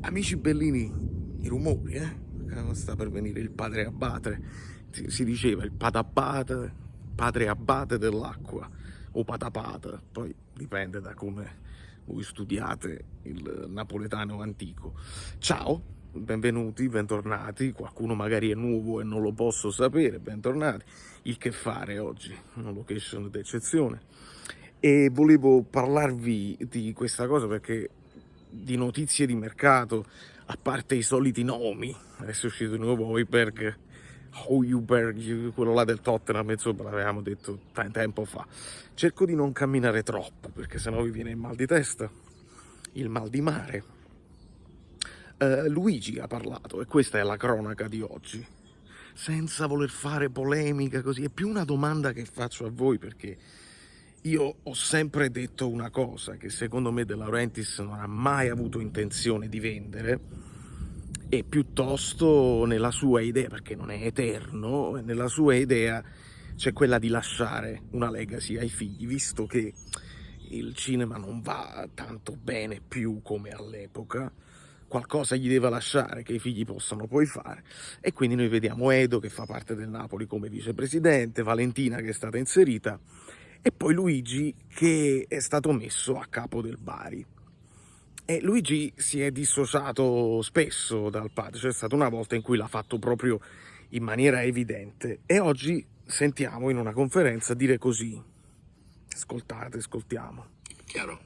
Amici bellini, i rumori, sta per venire il padre abate, si diceva il patapate, padre abate dell'acqua, o patapata, poi dipende da come voi studiate il napoletano antico. Ciao, benvenuti, bentornati, qualcuno magari è nuovo e non lo posso sapere, bentornati. Il che fare oggi, una location d'eccezione. E volevo parlarvi di questa cosa perché di notizie di mercato, a parte i soliti nomi, adesso è uscito di nuovo Højbjerg, quello là del Tottenham, insomma l'avevamo detto tempo fa. Cerco di non camminare troppo perché sennò vi viene il mal di testa, il mal di mare. Luigi ha parlato e questa è la cronaca di oggi, senza voler fare polemica così, è più una domanda che faccio a voi perché io ho sempre detto una cosa, che secondo me De Laurentiis non ha mai avuto intenzione di vendere, e piuttosto nella sua idea, perché non è eterno, nella sua idea c'è quella di lasciare una legacy ai figli, visto che il cinema non va tanto bene più come all'epoca, qualcosa gli deve lasciare che i figli possano poi fare, e quindi noi vediamo Edo che fa parte del Napoli come vicepresidente, Valentina che è stata inserita, e poi Luigi che è stato messo a capo del Bari. E Luigi si è dissociato spesso dal padre, c'è stata una volta in cui l'ha fatto proprio in maniera evidente, e oggi sentiamo in una conferenza dire così. Ascoltate, ascoltiamo. Chiaro.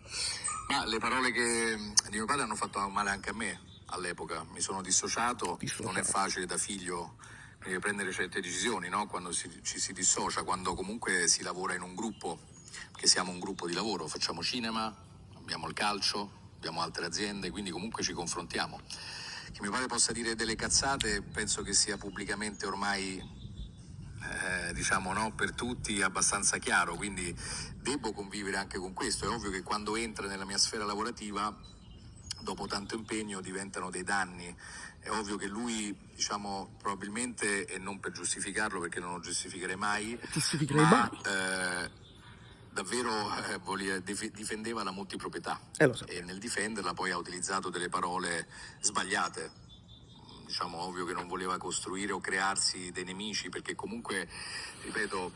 Ma le parole di mio padre hanno fatto male anche a me all'epoca. Mi sono dissociato. Non è facile da figlio prendere certe decisioni, no? Quando ci si dissocia, quando comunque si lavora in un gruppo, che siamo un gruppo di lavoro, facciamo cinema, abbiamo il calcio, abbiamo altre aziende, quindi comunque ci confrontiamo. Che mio padre possa dire delle cazzate penso che sia pubblicamente ormai diciamo no, per tutti abbastanza chiaro, quindi devo convivere anche con questo. È ovvio che quando entra nella mia sfera lavorativa, dopo tanto impegno, diventano dei danni. È ovvio che lui, diciamo, probabilmente, e non per giustificarlo perché non lo giustificherei mai, davvero difendeva la multiproprietà, e nel difenderla poi ha utilizzato delle parole sbagliate. Diciamo, ovvio che non voleva costruire o crearsi dei nemici, perché comunque, ripeto,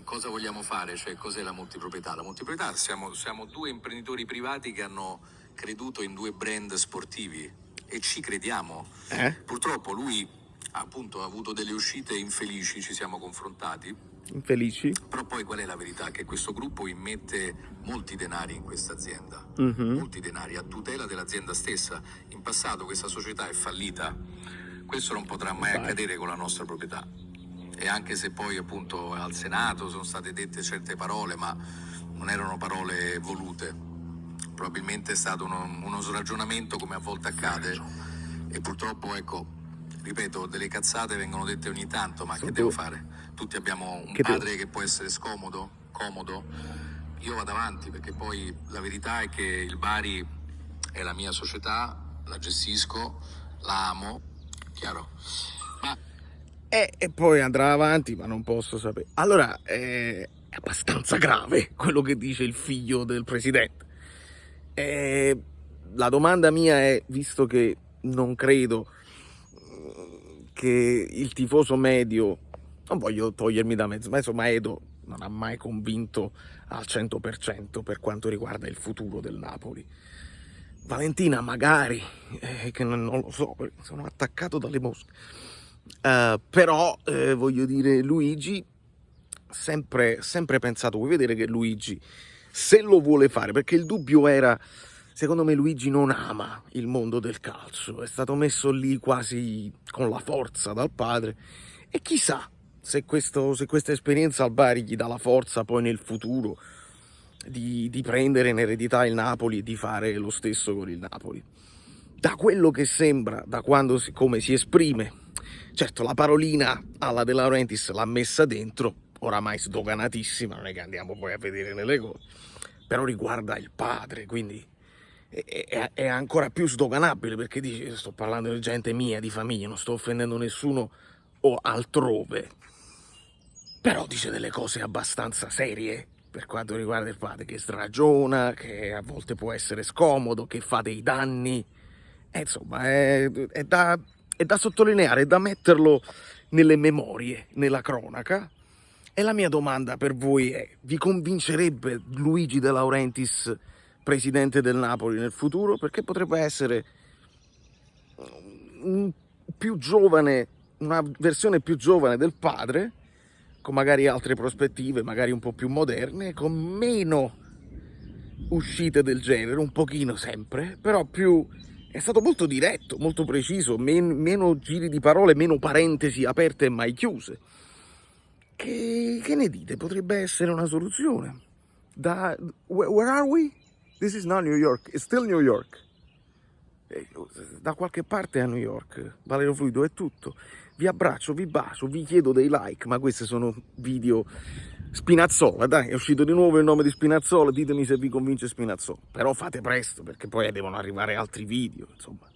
cosa vogliamo fare? Cioè, cos'è la multiproprietà? La multiproprietà siamo due imprenditori privati che hanno creduto in due brand sportivi e ci crediamo. Purtroppo lui appunto ha avuto delle uscite infelici, ci siamo confrontati. Infelici? Però poi qual è la verità? Che questo gruppo immette molti denari in questa azienda, molti denari a tutela dell'azienda stessa. In passato questa società è fallita, questo non potrà mai accadere con la nostra proprietà. E anche se poi appunto al Senato sono state dette certe parole, ma non erano parole volute, probabilmente è stato uno sragionamento, come a volte accade, e purtroppo, ecco, ripeto, delle cazzate vengono dette ogni tanto, ma che devo fare? Tutti abbiamo un padre che può essere comodo. Io vado avanti perché poi la verità è che il Bari è la mia società, la gestisco, la amo, chiaro? Ma E poi andrà avanti, ma non posso sapere. Allora, è abbastanza grave quello che dice il figlio del presidente. La domanda mia è, visto che non credo che il tifoso medio, non voglio togliermi da mezzo, ma insomma Edo non ha mai convinto al 100% per quanto riguarda il futuro del Napoli. Valentina magari, che non lo so, sono attaccato dalle mosche. Però voglio dire, Luigi sempre pensato, vuoi vedere che Luigi se lo vuole fare, perché il dubbio era, secondo me Luigi non ama il mondo del calcio, è stato messo lì quasi con la forza dal padre, e chissà se questa esperienza al Bari gli dà la forza poi nel futuro di prendere in eredità il Napoli e di fare lo stesso con il Napoli. Da quello che sembra, da come si esprime, certo la parolina alla De Laurentiis l'ha messa dentro, oramai sdoganatissima, non è che andiamo poi a vedere nelle cose, però riguarda il padre, quindi è ancora più sdoganabile, perché dice, sto parlando di gente mia, di famiglia, non sto offendendo nessuno o altrove, però dice delle cose abbastanza serie per quanto riguarda il padre, che sragiona, che a volte può essere scomodo, che fa dei danni. insomma, è da sottolineare, è da metterlo nelle memorie, nella cronaca. E la mia domanda per voi è: vi convincerebbe Luigi De Laurentiis presidente del Napoli nel futuro? Perché potrebbe essere un più giovane, una versione più giovane del padre, con magari altre prospettive, magari un po' più moderne, con meno uscite del genere, un pochino sempre, però più... È stato molto diretto, molto preciso, meno giri di parole, meno parentesi aperte e mai chiuse. Che ne dite? Potrebbe essere una soluzione. Where are we? This is not New York, it's still New York. Da qualche parte a New York. Valerio Fluido è tutto. Vi abbraccio, vi bacio, vi chiedo dei like, ma questi sono video Spinazzola, dai, è uscito di nuovo il nome di Spinazzola, ditemi se vi convince Spinazzola. Però fate presto, perché poi devono arrivare altri video, insomma.